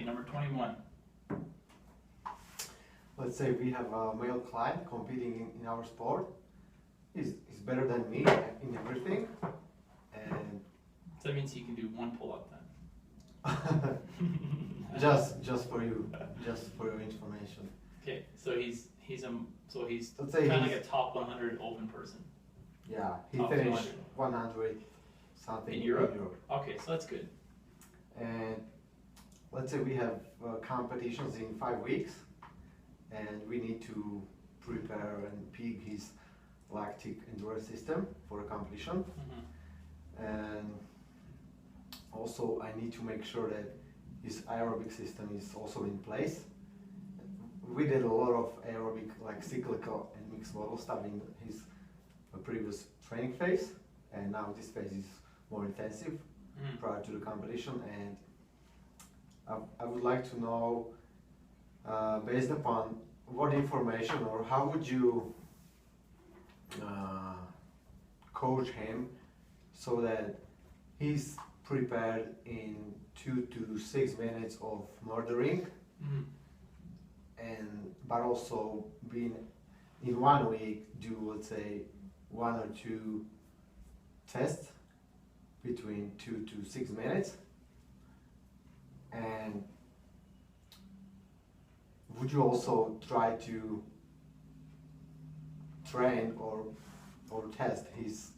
Okay, number 21. Let's say we have a male client competing in our sport. He's better than me in everything, and So that means he can do one pull-up then. just for you, just for your information. Okay, so he's Let's say kind of like a top 100 open person. Yeah, he Top finished 200. 100 something In Europe? Okay, so that's good. And let's say we have competitions in 5 weeks, and we need to prepare and peak his lactic endurance system for a competition. And also I need to make sure that his aerobic system is also in place. We did a lot of aerobic, like cyclical and mixed model stuff in his previous training phase, and now this phase is more intensive prior to the competition. And I would like to know, based upon what information or how would you coach him so that he's prepared in 2 to 6 minutes of murdering, and but also being in 1 week do, let's say, 1 or 2 tests between 2 to 6 minutes. And would you also try to train or test his,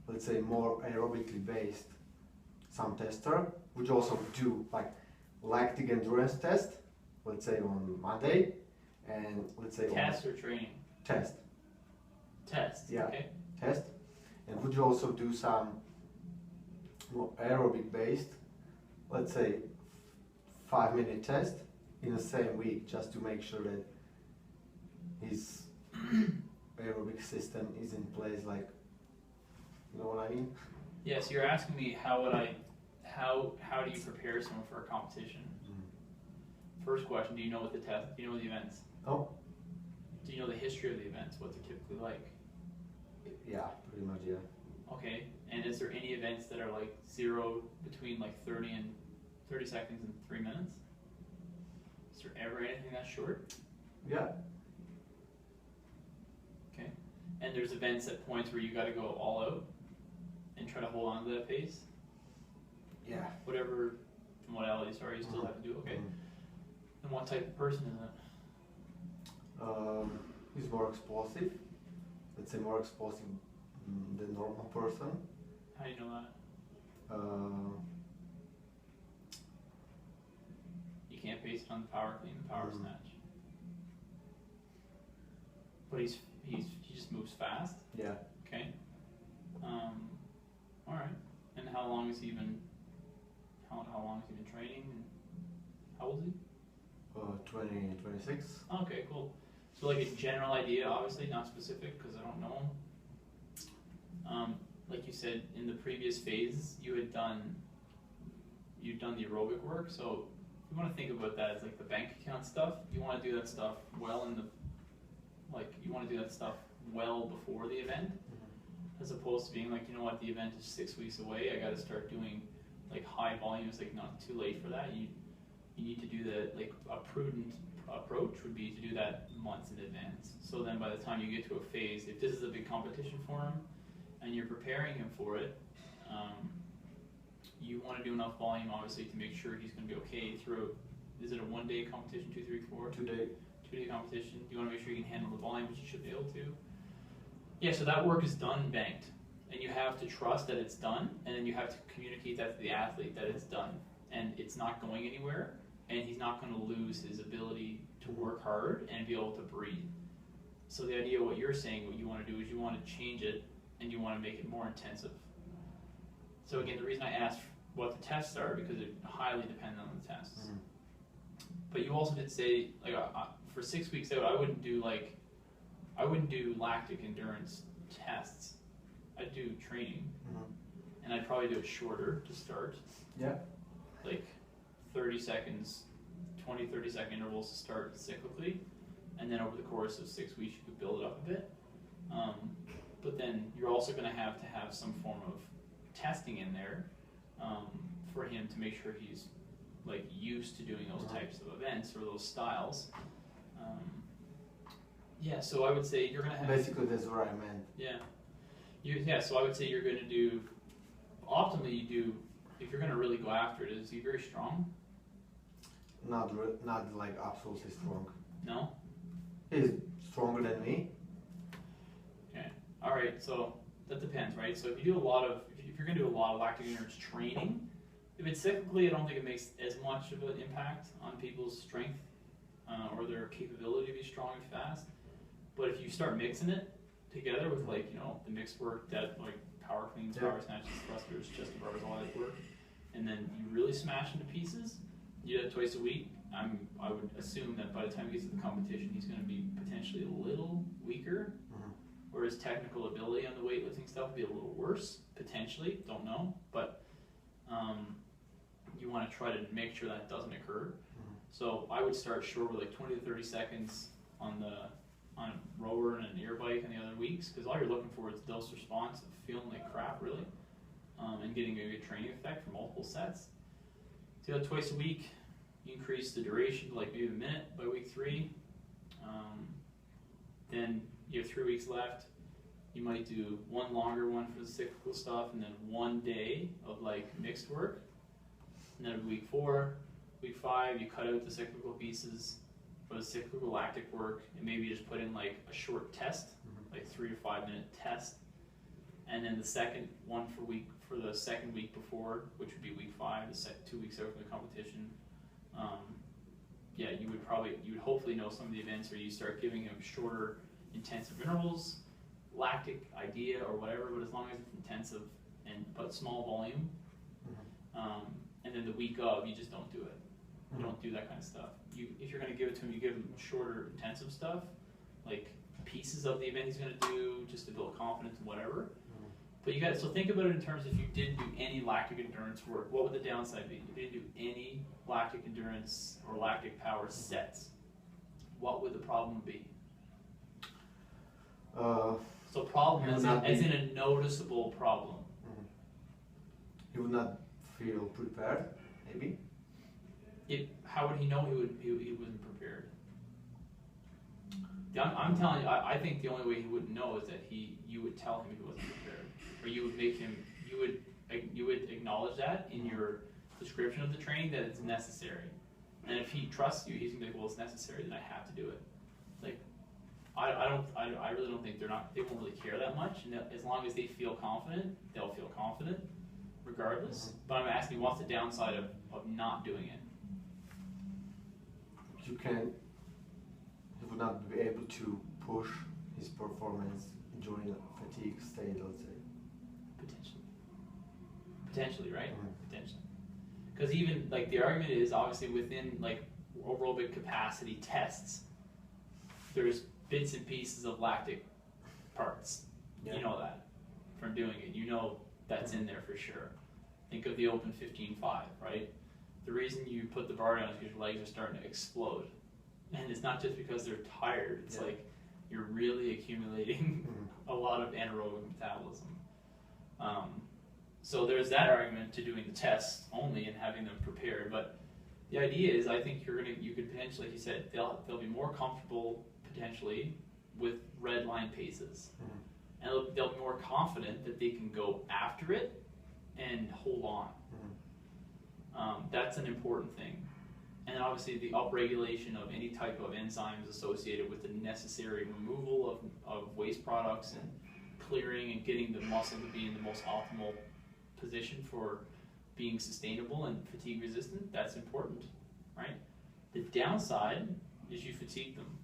let's say, more aerobically based some tester? Would you also do like lactic endurance test, let's say on Monday, and let's say Test or training? Test. Test. Yeah. Okay. Test. And would you also do some more aerobic based, let's say 5-minute test in the same week, just to make sure that his aerobic system is in place, like, you know what I mean? Yeah, so you're asking me how do you prepare someone for a competition? First question, do you know what the events? Oh. Do you know the history of the events, what they're typically like? Yeah, pretty much, yeah. Okay, and is there any events that are like between like 30 seconds and 3 minutes? Is there ever anything that's short? Yeah. Okay, and there's events at points where you got to go all out and try to hold on to that pace? Yeah. Whatever modality, sorry, you still have to do, okay. And what type of person is it? He's more explosive. Let's say more explosive than normal person. How do you know that? You can't base it on the power clean, the power snatch. But he just moves fast? Yeah. Okay. Alright. And how long has he been training? And how old is he? 26. Okay, cool. So like a general idea, obviously not specific because I don't know him. Like you said, in the previous phase, you'd done the aerobic work. So you want to think about that as like the bank account stuff. You want to do that stuff well before the event, as opposed to being like, you know what, the event is 6 weeks away. I got to start doing like high volumes. Like not too late for that. You need to do a prudent approach would be to do that months in advance. So then by the time you get to a phase, if this is a big competition for him and you're preparing him for it, you want to do enough volume obviously to make sure he's going to be okay throughout. Is it a 1-day competition, 2, 3, 4? 2-day competition. You want to make sure you can handle the volume, which you should be able to. Yeah, so that work is done banked. And you have to trust that it's done, and then you have to communicate that to the athlete that it's done. And it's not going anywhere, and he's not going to lose his ability to work hard and be able to breathe. So the idea of what you're saying, what you want to do is you want to change it, and you want to make it more intensive. So again, the reason I asked what the tests are, because it highly depends on the tests. But you also did say, like, for 6 weeks out, I wouldn't do lactic endurance tests. I'd do training, and I'd probably do it shorter to start. Yeah. Like 30 seconds, 20, 30-second intervals to start cyclically, and then over the course of 6 weeks, you could build it up a bit. But then you're also going to have some form of testing in there for him to make sure he's like used to doing those types of events or those styles. Yeah, so I would say you're gonna have basically that's what I meant. Yeah, so I would say you're gonna do optimally. You do if you're gonna really go after it. Is he very strong? Not like absolutely strong. No. He's stronger than me. Okay. All right. So that depends, right? So if you're gonna do a lot of lactic endurance training, if it's cyclically, I don't think it makes as much of an impact on people's strength or their capability to be strong and fast. But if you start mixing it together with like, the mixed work that like power cleans, power snatches, thrusters, chest to barbers, all that work, and then you really smash into pieces, you do that twice a week. I would assume that by the time he gets to the competition, he's going to be potentially a little weaker, or his technical ability on the weightlifting stuff will be a little worse, potentially, don't know, but you want to try to make sure that doesn't occur. So I would start short with like 20 to 30 seconds on a rower and an air bike in the other weeks, because all you're looking for is dose response of feeling like crap, really, and getting a good training effect for multiple sets. Do that twice a week. You increase the duration to like maybe a minute by week 3. Then you have 3 weeks left. You might do one longer one for the cyclical stuff, and then 1 day of like mixed work. And then week 4, week 5, you cut out the cyclical pieces for the cyclical lactic work, and maybe just put in like a short test, like 3 to 5 minute test. And then the second one for the second week before, which would be week 5, 2 weeks out from the competition. You would hopefully know some of the events where you start giving him shorter intensive intervals, lactic idea or whatever, but as long as it's intensive but small volume. And then the week of, you just don't do it. You don't do that kind of stuff. If you're going to give it to him, you give him shorter intensive stuff, like pieces of the event he's going to do just to build confidence and whatever. But so think about it in terms, if you didn't do any lactic endurance work, what would the downside be? If you didn't do any lactic endurance or lactic power sets, what would the problem be? So problem as in a noticeable problem. He would not feel prepared, maybe? How would he know he wasn't prepared? I'm telling you, I think the only way he wouldn't know is that you would tell him he wasn't prepared. Or you would make him, you would acknowledge that in your description of the training that it's necessary. And if he trusts you, he's gonna be like, well, it's necessary, then I have to do it. Like, I really don't think they won't really care that much. And as long as they feel confident, they'll feel confident regardless. But I'm asking, what's the downside of not doing it? He would not be able to push his performance during a fatigue state, let's say. Potentially, right? Potentially. Because even, like, the argument is, obviously, within, like, aerobic capacity tests, there's bits and pieces of lactic parts. Yeah. You know that from doing it. You know that's in there for sure. Think of the open 15.5, right? The reason you put the bar down is because your legs are starting to explode. And it's not just because they're tired. It's like you're really accumulating a lot of anaerobic metabolism. So there's that argument to doing the tests only and having them prepared. But the idea is, I think you could potentially, like you said, they'll be more comfortable potentially with red line paces, and they'll be more confident that they can go after it and hold on. That's an important thing. And obviously the upregulation of any type of enzymes associated with the necessary removal of waste products and clearing and getting the muscle to be in the most optimal position for being sustainable and fatigue resistant, that's important, right? The downside is you fatigue them.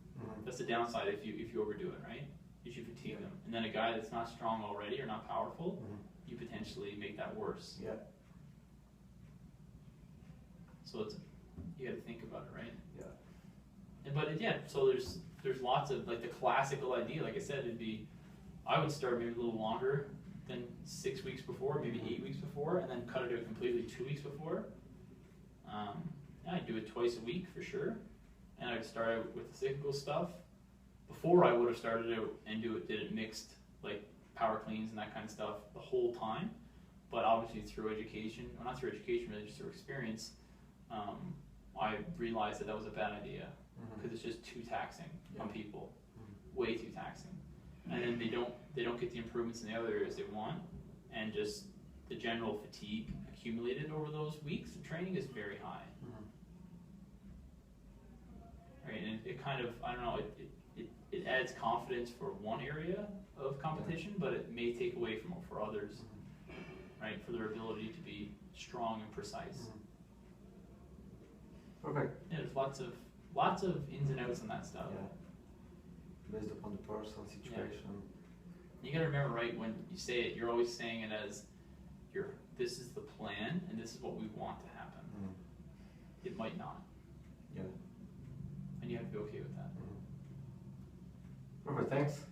That's the downside if you overdo it, right? Is you fatigue them. And then a guy that's not strong already or not powerful, you potentially make that worse. Yeah. So you got to think about it, right? Yeah. So there's lots of, like, the classical idea, like I said, it'd be, I would start maybe a little longer than 6 weeks before, maybe 8 weeks before, and then cut it out completely 2 weeks before. I'd do it twice a week for sure, and I'd start out with the cyclical stuff. Before, I would have started out and did it mixed, like power cleans and that kind of stuff the whole time. But obviously through education, well, not through education, really just through experience, I realized that was a bad idea Mhm. because it's just too taxing on Yeah. people, Mhm. way too taxing, and then they don't get the improvements in the other areas they want, and just the general fatigue accumulated over those weeks of training is very high. Mhm. Right, and it kind of, I don't know, it adds confidence for one area of competition, but it may take away from for others, right, for their ability to be strong and precise. Mhm. Perfect. Yeah, there's lots of ins and outs on that stuff. Yeah. Based upon the personal situation. You gotta remember, right, when you say it, you're always saying it as this is the plan and this is what we want to happen. Mhm. It might not. Yeah. And you have to be okay with that. Perfect, thanks.